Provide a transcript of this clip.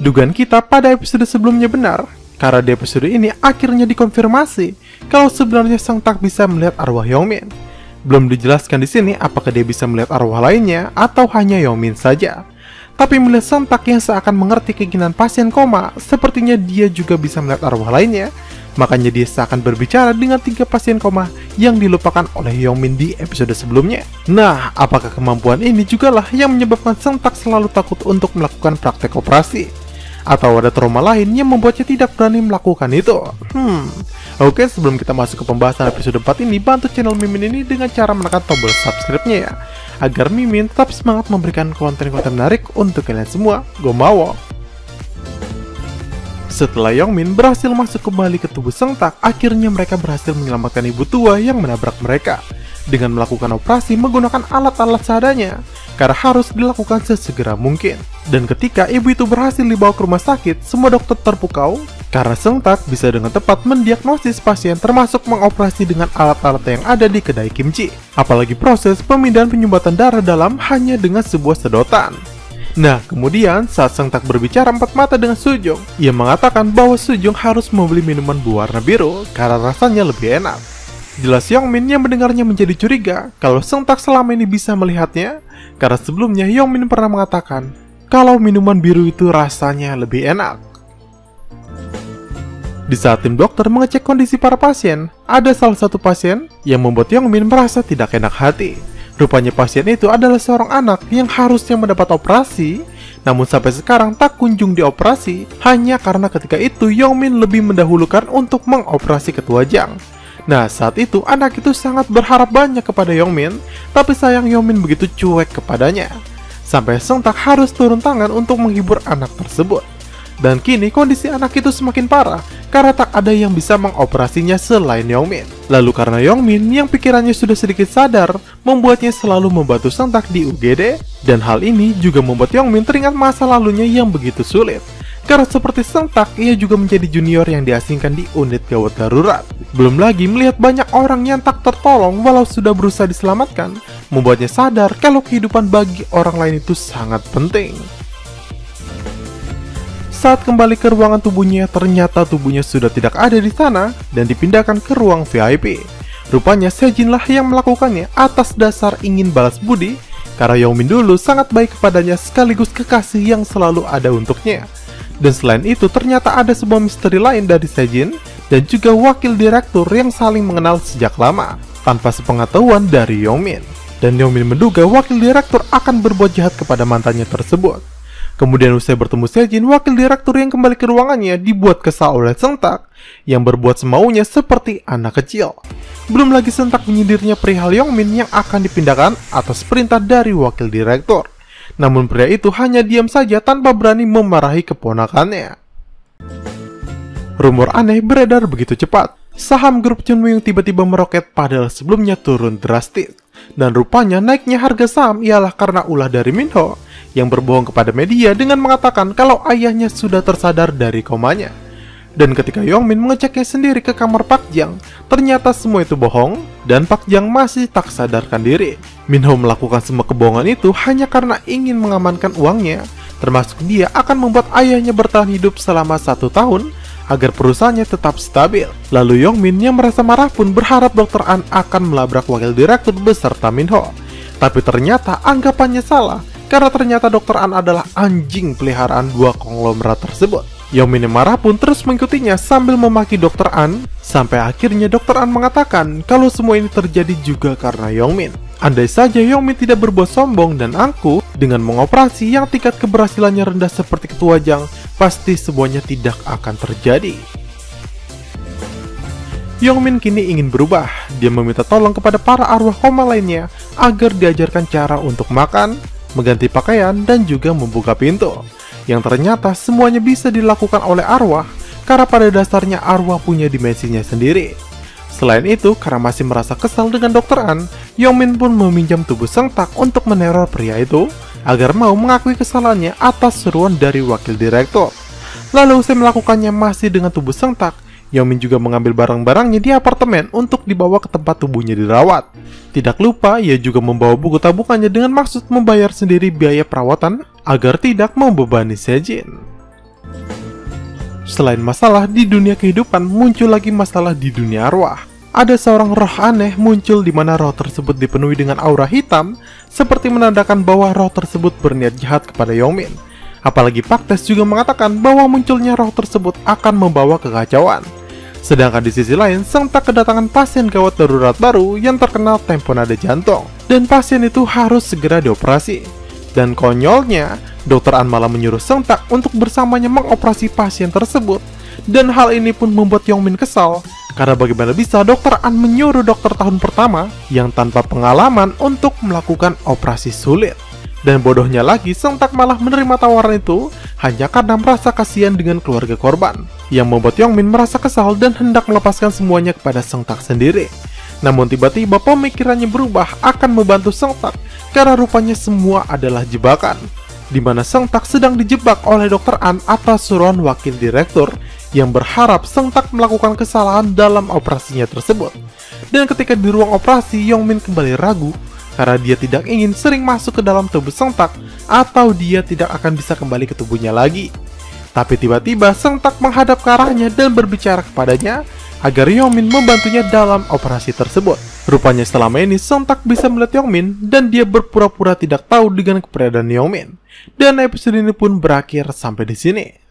Dugaan kita pada episode sebelumnya benar, karena di episode ini akhirnya dikonfirmasi kalau sebenarnya Sang Tak bisa melihat arwah Yongmin. Belum dijelaskan di sini apakah dia bisa melihat arwah lainnya atau hanya Yongmin saja. Tapi melihat Sang Tak yang seakan mengerti keinginan pasien koma, sepertinya dia juga bisa melihat arwah lainnya. Makanya dia seakan berbicara dengan 3 pasien koma yang dilupakan oleh Yongmin di episode sebelumnya. Nah, apakah kemampuan ini jugalah yang menyebabkan Sang Tak selalu takut untuk melakukan praktek operasi? Atau ada trauma lain yang membuatnya tidak berani melakukan itu? Oke, sebelum kita masuk ke pembahasan episode 4 ini, bantu channel Mimin ini dengan cara menekan tombol subscribe-nya ya, agar Mimin tetap semangat memberikan konten-konten menarik untuk kalian semua. Gomawo! Setelah Yongmin berhasil masuk kembali ke tubuh Sang Tak, akhirnya mereka berhasil menyelamatkan ibu tua yang menabrak mereka dengan melakukan operasi menggunakan alat-alat seadanya, karena harus dilakukan sesegera mungkin. Dan ketika ibu itu berhasil dibawa ke rumah sakit, semua dokter terpukau karena Sang Tak bisa dengan tepat mendiagnosis pasien, termasuk mengoperasi dengan alat-alat yang ada di kedai kimchi. Apalagi proses pemindahan penyumbatan darah dalam hanya dengan sebuah sedotan. Nah, kemudian saat Sang Tak berbicara empat mata dengan Sujong, ia mengatakan bahwa Sujong harus membeli minuman berwarna biru karena rasanya lebih enak. Jelas Yongmin yang mendengarnya menjadi curiga kalau Sang Tak selama ini bisa melihatnya, karena sebelumnya Yongmin pernah mengatakan kalau minuman biru itu rasanya lebih enak. Di saat tim dokter mengecek kondisi para pasien, ada salah satu pasien yang membuat Yongmin merasa tidak enak hati. Rupanya pasien itu adalah seorang anak yang harusnya mendapat operasi, namun sampai sekarang tak kunjung dioperasi, hanya karena ketika itu Yongmin lebih mendahulukan untuk mengoperasi ketua Jang. Nah, saat itu anak itu sangat berharap banyak kepada Yongmin, tapi sayang Yongmin begitu cuek kepadanya. Sampai Sang Tak harus turun tangan untuk menghibur anak tersebut. Dan kini kondisi anak itu semakin parah, karena tak ada yang bisa mengoperasinya selain Yongmin. Lalu karena Yongmin yang pikirannya sudah sedikit sadar, membuatnya selalu membantu Sang Tak di UGD. Dan hal ini juga membuat Yongmin teringat masa lalunya yang begitu sulit. Karena seperti Sang Tak, ia juga menjadi junior yang diasingkan di unit gawat darurat. Belum lagi melihat banyak orang yang tak tertolong walau sudah berusaha diselamatkan, membuatnya sadar kalau kehidupan bagi orang lain itu sangat penting. Saat kembali ke ruangan tubuhnya, ternyata tubuhnya sudah tidak ada di sana dan dipindahkan ke ruang VIP. Rupanya Sejin lah yang melakukannya atas dasar ingin balas budi, karena Yongmin dulu sangat baik kepadanya sekaligus kekasih yang selalu ada untuknya. Dan selain itu ternyata ada sebuah misteri lain dari Sejin dan juga wakil direktur yang saling mengenal sejak lama tanpa sepengetahuan dari Yongmin. Dan Yongmin menduga wakil direktur akan berbuat jahat kepada mantannya tersebut. Kemudian usai bertemu Sejin, wakil direktur yang kembali ke ruangannya dibuat kesal oleh Sang Tak yang berbuat semaunya seperti anak kecil. Belum lagi Sang Tak menyindirnya perihal Yongmin yang akan dipindahkan atas perintah dari wakil direktur. Namun pria itu hanya diam saja tanpa berani memarahi keponakannya. Rumor aneh beredar begitu cepat. Saham grup Chunwoo tiba-tiba meroket padahal sebelumnya turun drastis. Dan rupanya naiknya harga saham ialah karena ulah dari Minho yang berbohong kepada media dengan mengatakan kalau ayahnya sudah tersadar dari komanya. Dan ketika Yongmin mengeceknya sendiri ke kamar Pak Jang, ternyata semua itu bohong dan Pak Jang masih tak sadarkan diri. Minho melakukan semua kebohongan itu hanya karena ingin mengamankan uangnya, termasuk dia akan membuat ayahnya bertahan hidup selama 1 tahun agar perusahaannya tetap stabil. Lalu Yongmin yang merasa marah pun berharap Dr. An akan melabrak wakil direktur beserta Minho. Tapi ternyata anggapannya salah, karena ternyata Dr. An adalah anjing peliharaan 2 konglomerat tersebut. Yongmin yang marah pun terus mengikutinya sambil memaki Dr. An, sampai akhirnya Dr. An mengatakan kalau semua ini terjadi juga karena Yongmin. Andai saja Yongmin tidak berbuat sombong dan angkuh dengan mengoperasi yang tingkat keberhasilannya rendah seperti ketua Jang, pasti semuanya tidak akan terjadi. Yongmin kini ingin berubah. Dia meminta tolong kepada para arwah koma lainnya agar diajarkan cara untuk makan, mengganti pakaian, dan juga membuka pintu. Yang ternyata semuanya bisa dilakukan oleh arwah, karena pada dasarnya arwah punya dimensinya sendiri. Selain itu, karena masih merasa kesal dengan Dr. An, Yongmin pun meminjam tubuh Sang Tak untuk meneror pria itu, agar mau mengakui kesalahannya atas seruan dari wakil direktur. Lalu usai melakukannya masih dengan tubuh Sang Tak, Yongmin juga mengambil barang-barangnya di apartemen untuk dibawa ke tempat tubuhnya dirawat. Tidak lupa, ia juga membawa buku tabungannya dengan maksud membayar sendiri biaya perawatan agar tidak membebani Sejin. Selain masalah di dunia kehidupan, muncul lagi masalah di dunia arwah. Ada seorang roh aneh muncul di mana roh tersebut dipenuhi dengan aura hitam, seperti menandakan bahwa roh tersebut berniat jahat kepada Yongmin. Apalagi Paktes juga mengatakan bahwa munculnya roh tersebut akan membawa kekacauan. Sedangkan di sisi lain, Seong Tak kedatangan pasien gawat darurat baru yang terkena tamponade jantung, dan pasien itu harus segera dioperasi. Dan konyolnya, Dr. An malah menyuruh Seong Tak untuk bersamanya mengoperasi pasien tersebut. Dan hal ini pun membuat Yongmin kesal, karena bagaimana bisa Dr. An menyuruh dokter tahun pertama yang tanpa pengalaman untuk melakukan operasi sulit. Dan bodohnya lagi, Seong Tak malah menerima tawaran itu hanya karena merasa kasihan dengan keluarga korban, yang membuat Yongmin merasa kesal dan hendak melepaskan semuanya kepada Seong Tak sendiri. Namun tiba-tiba pemikirannya berubah akan membantu Seong Tak, karena rupanya semua adalah jebakan, di mana Seong Tak sedang dijebak oleh Dr. An atas suruhan wakil direktur yang berharap Seong Tak melakukan kesalahan dalam operasinya tersebut. Dan ketika di ruang operasi, Yongmin kembali ragu karena dia tidak ingin sering masuk ke dalam tubuh Seong Tak, atau dia tidak akan bisa kembali ke tubuhnya lagi. Tapi tiba-tiba Seong Tak menghadap ke arahnya dan berbicara kepadanya agar Yongmin membantunya dalam operasi tersebut. Rupanya selama ini Seong Tak bisa melihat Yongmin dan dia berpura-pura tidak tahu dengan keberadaan Yongmin. Dan episode ini pun berakhir sampai di sini.